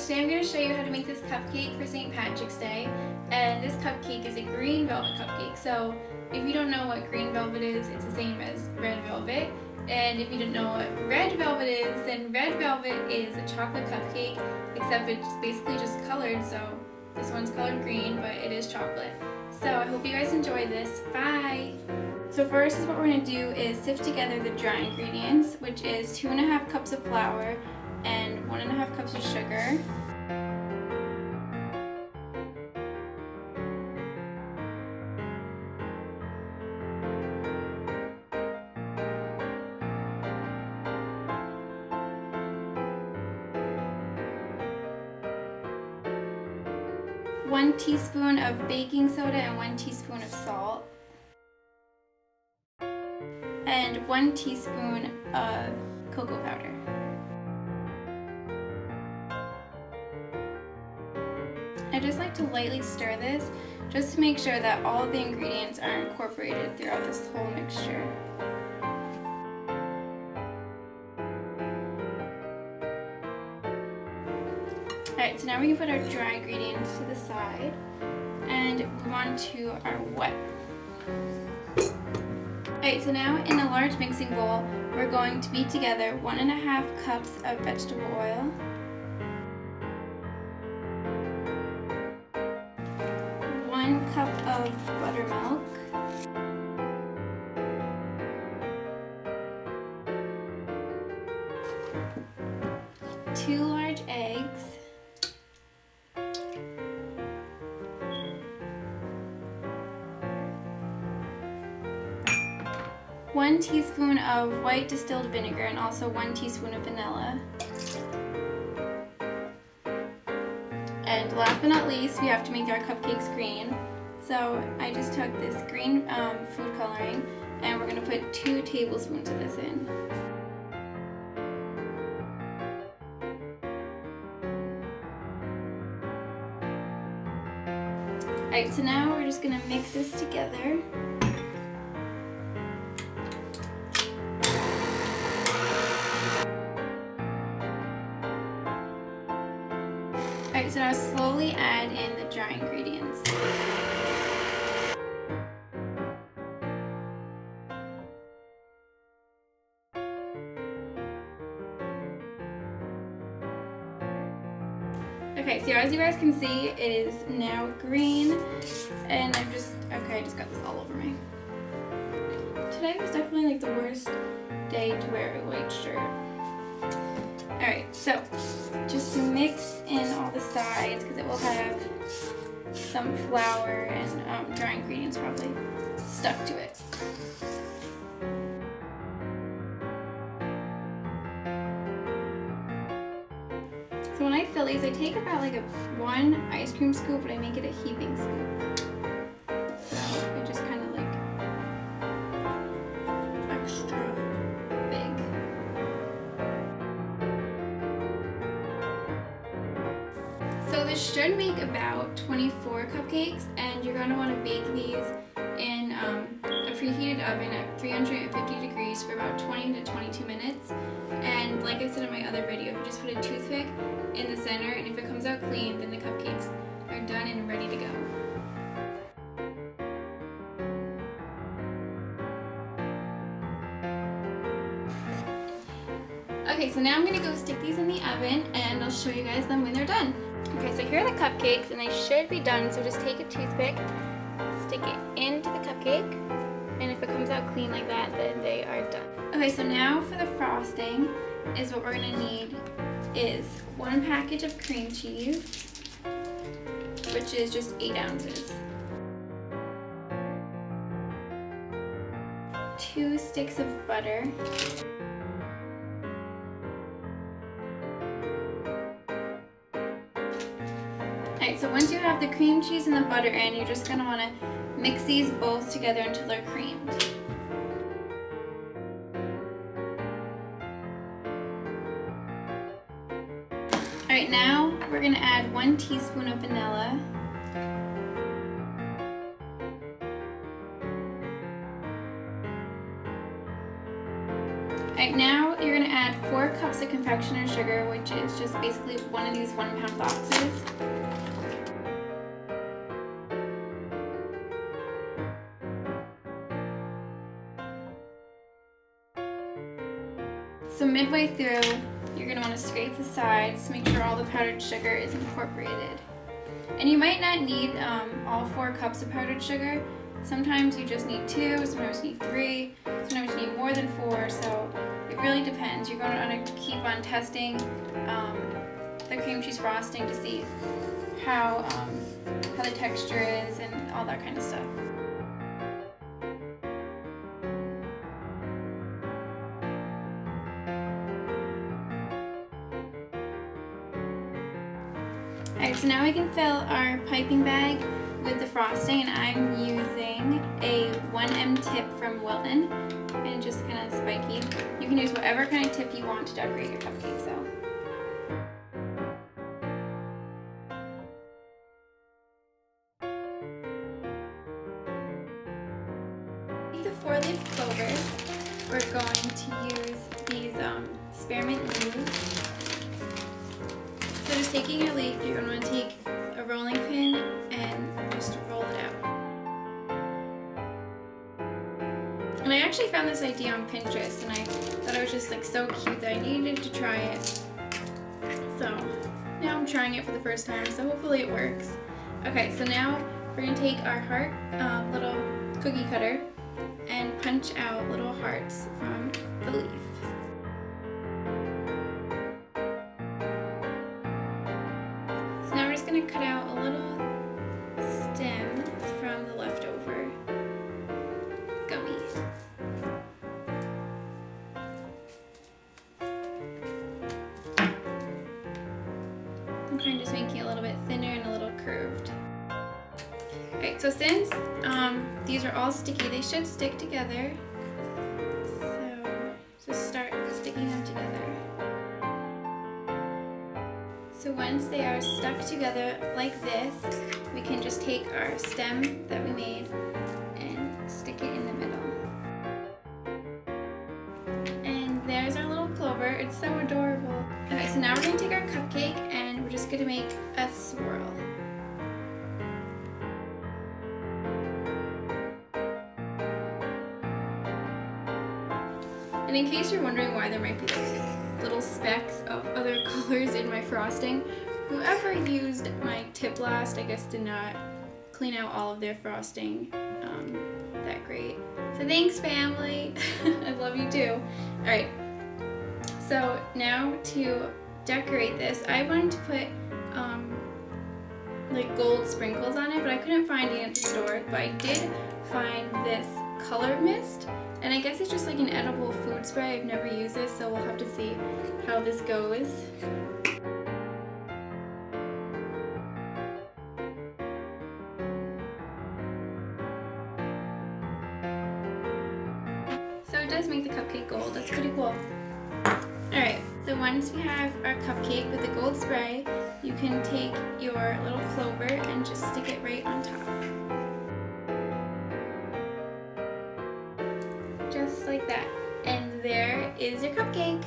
guys, today I'm going to show you how to make this cupcake for St. Patrick's Day, and this cupcake is a green velvet cupcake. So if you don't know what green velvet is, it's the same as red velvet, and if you don't know what red velvet is, then red velvet is a chocolate cupcake, except it's basically just colored, so this one's colored green, but it is chocolate. So I hope you guys enjoy this. Bye! So first is what we're going to do is sift together the dry ingredients, which is 2½ cups of flour and 1½ cups of sugar. One teaspoon of baking soda and 1 teaspoon of salt. And 1 teaspoon of cocoa powder. I just like to lightly stir this just to make sure that all of the ingredients are incorporated throughout this whole mixture. Alright, so now we can put our dry ingredients to the side and move on to our wet. Alright, so now in a large mixing bowl, we're going to beat together 1½ cups of vegetable oil, 1 cup of buttermilk, 2 large eggs, 1 teaspoon of white distilled vinegar, and also 1 teaspoon of vanilla. And last but not least, we have to make our cupcakes green. So I just took this green food coloring, and we're going to put 2 tablespoons of this in. Alright, so now we're just going to mix this together. Alright, so now slowly add in the dry ingredients. Okay, so as you guys can see, it is now green, and I just got this all over me. Today was definitely like the worst day to wear a white shirt. Alright, so just mix in all the sides because it will have some flour and dry ingredients probably stuck to it. So when I fill these, I take about like 1 ice cream scoop, but I make it a heaping scoop. So it just kind of like extra big. So this should make about 24 cupcakes, and you're going to want to bake these in a preheated oven at 350 degrees for about 20 to 22 minutes. And like I said in my other video, if you just put a toothpick in the center, and if it comes out clean, then the cupcakes are done and ready to go. Okay, so now I'm going to go stick these in the oven, and I'll show you guys them when they're done. Okay, so here are the cupcakes, and they should be done, so just take a toothpick, stick it into the cupcake, and if it comes out clean like that, then they are done. Okay, so now for the frosting is what we're going to need is 1 package of cream cheese, which is just 8 ounces, 2 sticks of butter, Alright, so once you have the cream cheese and the butter in, you're just going to want to mix these both together until they're creamed. Alright, now we're going to add 1 teaspoon of vanilla, Alright, now you're going to add 4 cups of confectioner's sugar, which is just basically one of these 1 pound boxes. So midway through, you're going to want to scrape the sides to make sure all the powdered sugar is incorporated. And you might not need all 4 cups of powdered sugar. Sometimes you just need 2, sometimes you need 3, sometimes you need more than 4, so it really depends. You're going to want to keep on testing the cream cheese frosting to see how the texture is and all that kind of stuff. Alright, so now we can fill our piping bag with the frosting, and I'm using a 1M tip from Wilton, and just kind of spiky. You can use whatever kind of tip you want to decorate your cupcake, so. The 4-leaf clovers, we're going to use these spearmint leaves. So just taking your leaf, you're going to take a rolling pin and just roll it out. And I actually found this idea on Pinterest, and I thought it was just like so cute that I needed to try it. So now I'm trying it for the first time, so hopefully it works. Okay, so now we're going to take our heart little cookie cutter and punch out little hearts from the leaf. So now we're just going to cut out a little stem from the leftover gummy. I'm kind of just making it a little bit thinner and a little curved. Alright, so since these are all sticky, they should stick together. So just start sticking them together. So once they are stuck together like this, we can just take our stem that we made and stick it in the middle. And there's our little clover. It's so adorable. Okay, so now we're going to take our cupcake and we're just going to make a swirl. And in case you're wondering why there might be like little specks of other colors in my frosting, whoever used my tip blast, I guess, did not clean out all of their frosting that great. So thanks, family. I love you too. Alright, so now to decorate this, I wanted to put like gold sprinkles on it, but I couldn't find it at the store. But I did find this color mist, and I guess it's just like an edible food spray. I've never used this, so we'll have to see how this goes. So it does make the cupcake gold. That's pretty cool. Alright, so once we have our cupcake with the gold spray, you can take your little clover and just stick it right on top. Just like that. And there is your cupcake.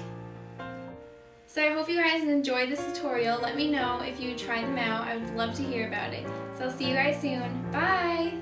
So I hope you guys enjoyed this tutorial. Let me know if you tried them out. I would love to hear about it. So I'll see you guys soon. Bye!